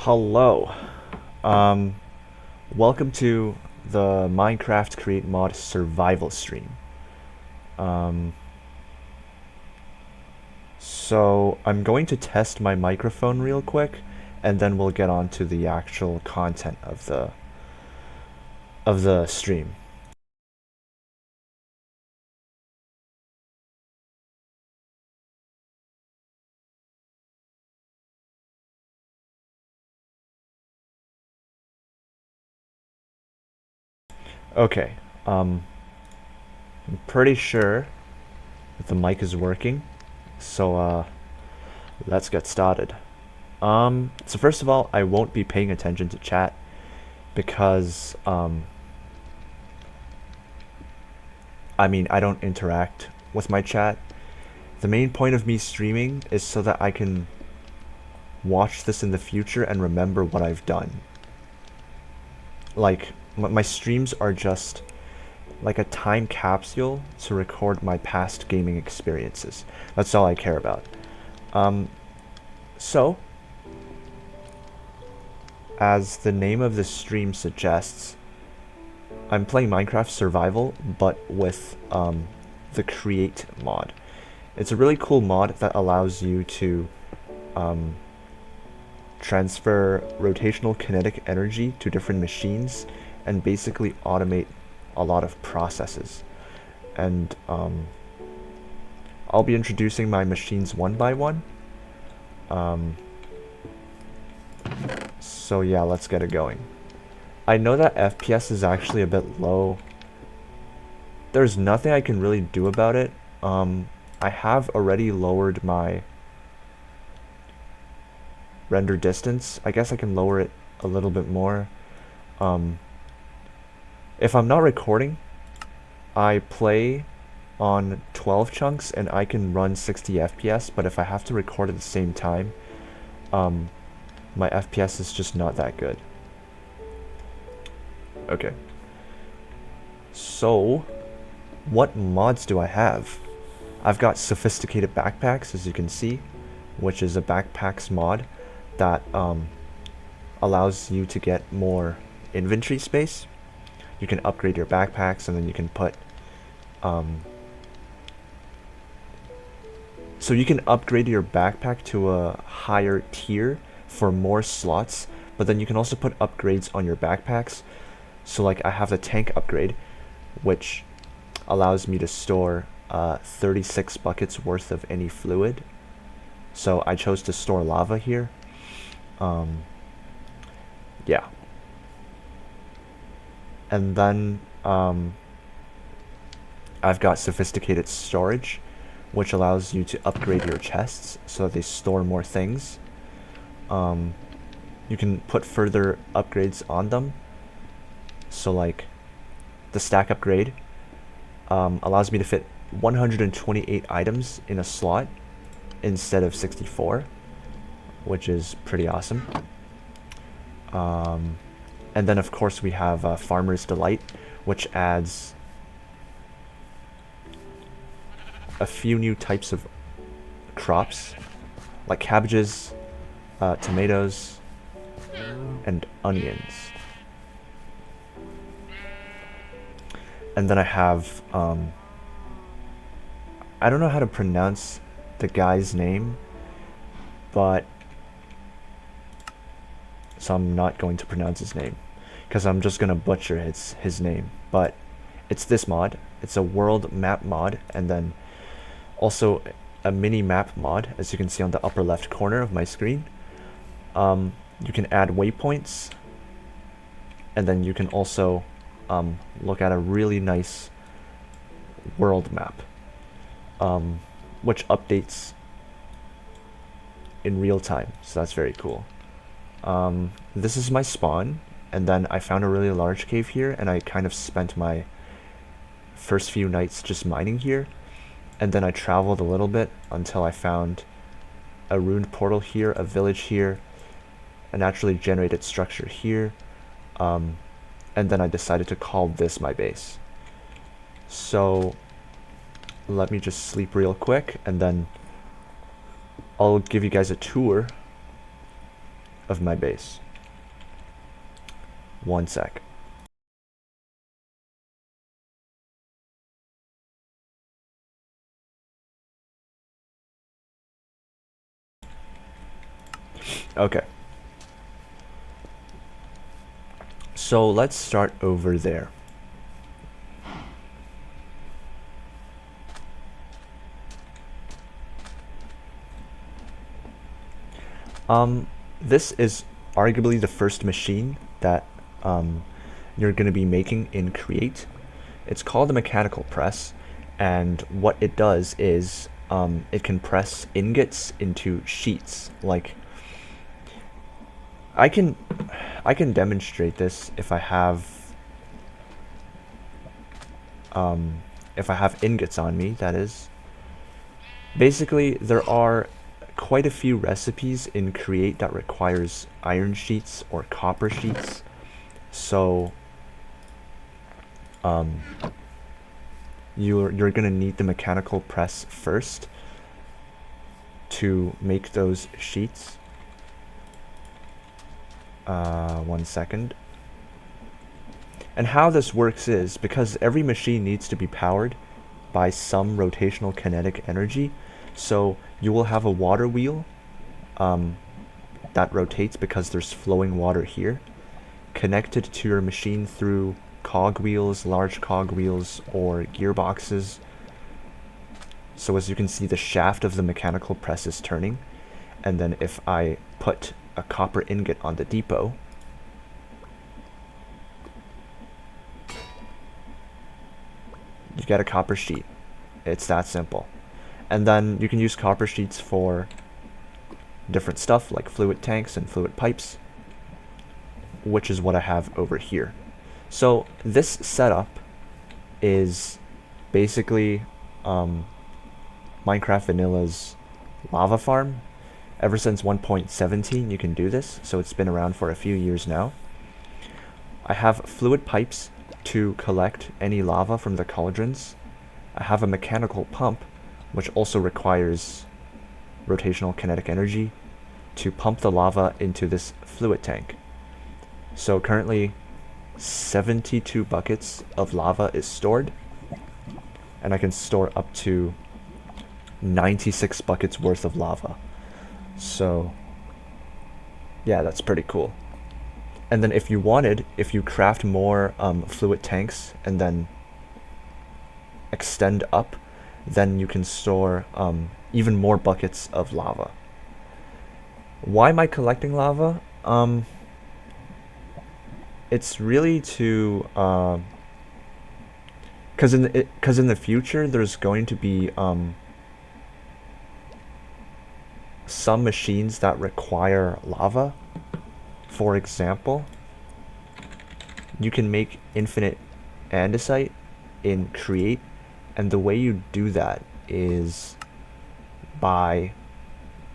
Hello. Um, Welcome to the Minecraft Create Mod survival stream. Um, so I'm going to test my microphone real quick, and then we'll get on to the actual content of the stream. Okay. I'm pretty sure that the mic is working, so let's get started. So first of all, I won't be paying attention to chat because I don't interact with my chat. The main point of me streaming is so that I can watch this in the future and remember what I've done. Like, my streams are just like a time capsule to record my past gaming experiences. That's all I care about. Um, so, as the name of the stream suggests, I'm playing Minecraft Survival, but with the Create mod. It's a really cool mod that allows you to um, transfer rotational kinetic energy to different machines and basically automate a lot of processes. And I'll be introducing my machines one by one. So yeah, let's get it going. I know that FPS is actually a bit low. There's nothing I can really do about it. I have already lowered my render distance. I guess I can lower it a little bit more. If I'm not recording, I play on 12 chunks and I can run 60 FPS, but if I have to record at the same time, my FPS is just not that good. Okay. So, what mods do I have? I've got Sophisticated Backpacks, as you can see, which is a backpacks mod that allows you to get more inventory space. You can upgrade your backpacks, and then you can put so you can upgrade your backpack to a higher tier for more slots, but then you can also put upgrades on your backpacks. So like I have the tank upgrade, which allows me to store 36 buckets worth of any fluid. So I chose to store lava here. Yeah. And then I've got Sophisticated Storage, which allows you to upgrade your chests so that they store more things. You can put further upgrades on them. So like the stack upgrade allows me to fit 128 items in a slot instead of 64, which is pretty awesome. And then of course we have Farmer's Delight, which adds a few new types of crops, like cabbages, tomatoes, and onions. And then I have, I don't know how to pronounce the guy's name, but so I'm not going to pronounce his name because I'm just gonna butcher his name. But it's this mod. It's a world map mod, and then also a mini map mod, as you can see on the upper left corner of my screen. You can add waypoints, and then you can also look at a really nice world map, which updates in real time. So that's very cool. This is my spawn, and then I found a really large cave here, and I kind of spent my first few nights just mining here, and then I traveled a little bit until I found a ruined portal here, a village here, a naturally generated structure here, and then I decided to call this my base. So let me just sleep real quick, and then I'll give you guys a tour of my base. One sec. Okay. So let's start over there. This is arguably the first machine that you're going to be making in Create. It's called a mechanical press, and what it does is it can press ingots into sheets. Like I can demonstrate this if I have ingots on me, that is. Basically, there are quite a few recipes in Create that requires iron sheets or copper sheets. So you're gonna need the mechanical press first to make those sheets. 1 second. And how this works is, because every machine needs to be powered by some rotational kinetic energy, so you will have a water wheel that rotates because there's flowing water here, connected to your machine through cogwheels, large cogwheels, or gearboxes. So as you can see, the shaft of the mechanical press is turning, and then if I put a copper ingot on the depot, you get a copper sheet. It's that simple. And then you can use copper sheets for different stuff like fluid tanks and fluid pipes, which is what I have over here. So this setup is basically Minecraft Vanilla's lava farm. Ever since 1.17 you can do this, so it's been around for a few years now. I have fluid pipes to collect any lava from the cauldrons. I have a mechanical pump, which also requires rotational kinetic energy to pump the lava into this fluid tank. So currently 72 buckets of lava is stored, and I can store up to 96 buckets worth of lava. So yeah, that's pretty cool. And then if you wanted, if you craft more fluid tanks and then extend up, then you can store even more buckets of lava. Why am I collecting lava? It's really to because in the future there's going to be some machines that require lava. For example, you can make infinite andesite in Create, and the way you do that is by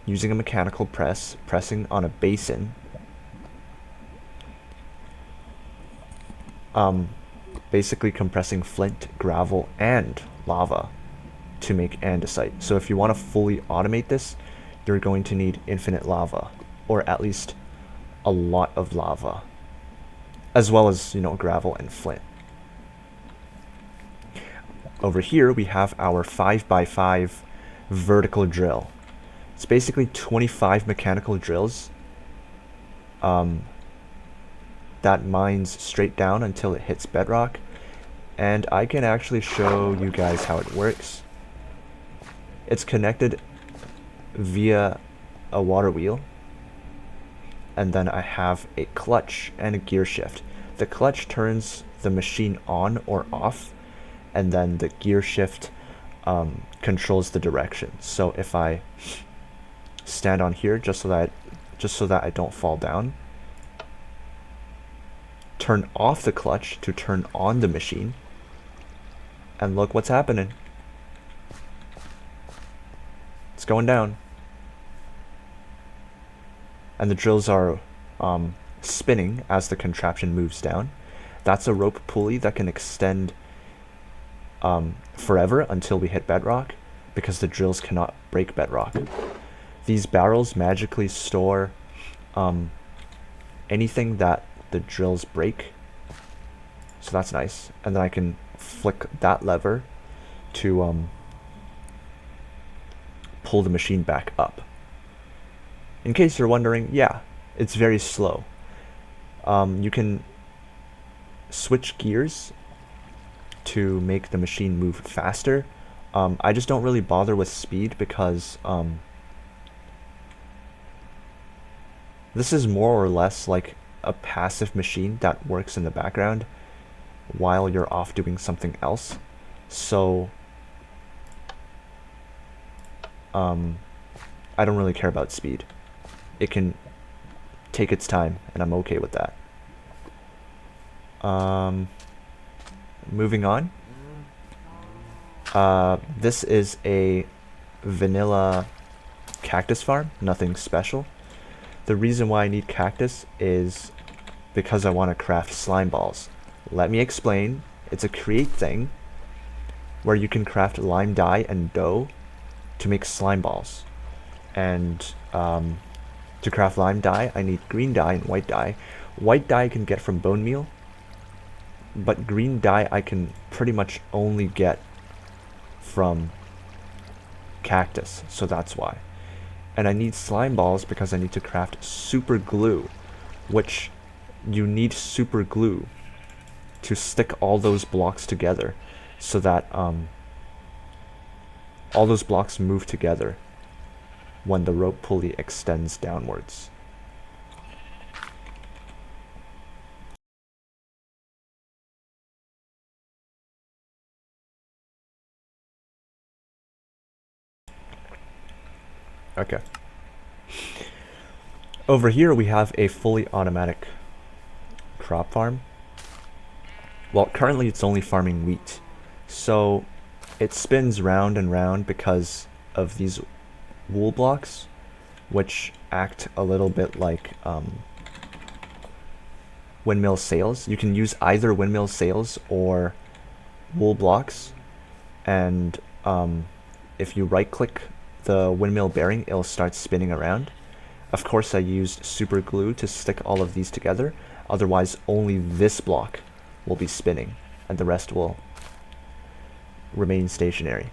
using a mechanical press, pressing on a basin, basically compressing flint, gravel, and lava to make andesite. So if you want to fully automate this, you're going to need infinite lava, or at least a lot of lava, as well as, you know, gravel and flint. Over here we have our 5x5 vertical drill. It's basically 25 mechanical drills that mines straight down until it hits bedrock, and I can actually show you guys how it works. It's connected via a water wheel, and then I have a clutch and a gear shift. The clutch turns the machine on or off, and then the gear shift controls the direction. So if I stand on here just so that I don't fall down, turn off the clutch to turn on the machine, and look what's happening. It's going down. And the drills are spinning as the contraption moves down. That's a rope pulley that can extend forever until we hit bedrock, because the drills cannot break bedrock. These barrels magically store anything that the drills break. So that's nice. And then I can flick that lever to pull the machine back up. In case you're wondering, yeah, it's very slow. You can switch gears to make the machine move faster. I just don't really bother with speed because this is more or less like a passive machine that works in the background while you're off doing something else. So I don't really care about speed. It can take its time, and I'm okay with that. Moving on. This is a vanilla cactus farm, nothing special. The reason why I need cactus is because I want to craft slime balls. Let me explain. It's a create thing where you can craft lime dye and dough to make slime balls. And to craft lime dye, I need green dye and white dye. White dye I can get from bone meal, but green dye I can pretty much only get from cactus, so that's why. And I need slime balls because I need to craft super glue, which you need super glue to stick all those blocks together so that all those blocks move together when the rope pulley extends downwards. Okay. Over here we have a fully automatic crop farm. Well, currently it's only farming wheat. So it spins round and round because of these wool blocks, which act a little bit like windmill sails. You can use either windmill sails or wool blocks, and if you right click the windmill bearing, it'll start spinning around. Of course I used super glue to stick all of these together, otherwise only this block will be spinning and the rest will remain stationary.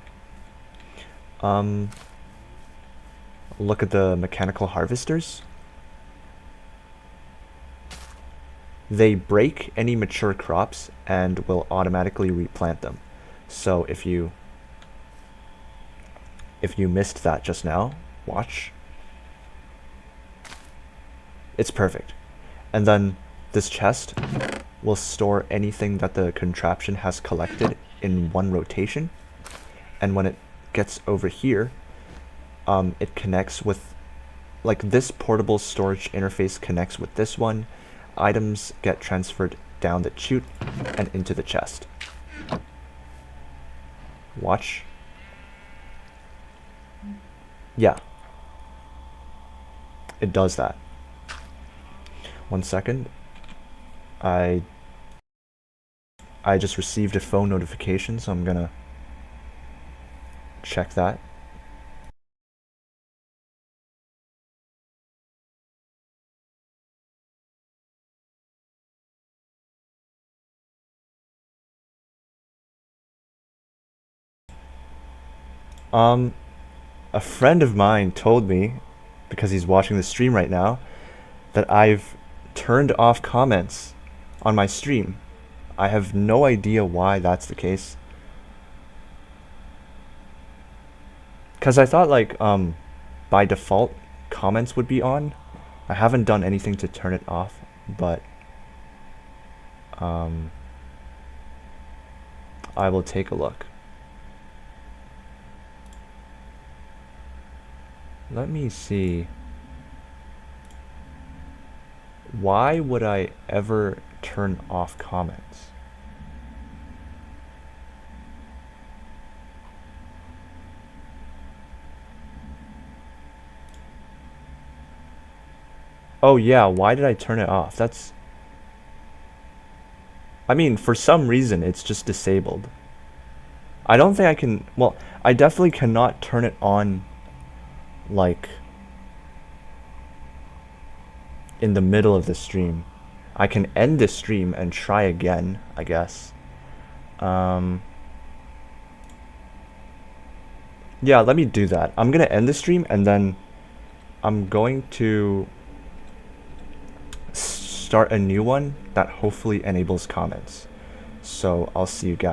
Look at the mechanical harvesters. They break any mature crops and will automatically replant them. So if you missed that just now, watch. It's perfect. And then this chest will store anything that the contraption has collected in one rotation. And when it gets over here, it connects with, like, this portable storage interface connects with this one. Items get transferred down the chute and into the chest. Watch. Yeah. It does that. 1 second. I just received a phone notification, so I'm gonna check that. A friend of mine told me, because he's watching the stream right now, that I've turned off comments on my stream. I have no idea why that's the case. Because I thought, like, by default, comments would be on. I haven't done anything to turn it off, but I will take a look. Let me see. Why would I ever turn off comments? Oh yeah, why did I turn it off? I mean, for some reason, it's just disabled. I don't think I can... Well, I definitely cannot turn it on, like, in the middle of the stream. I can end the stream and try again, I guess. Yeah, let me do that. I'm gonna end the stream and then I'm going to start a new one that hopefully enables comments. So I'll see you guys.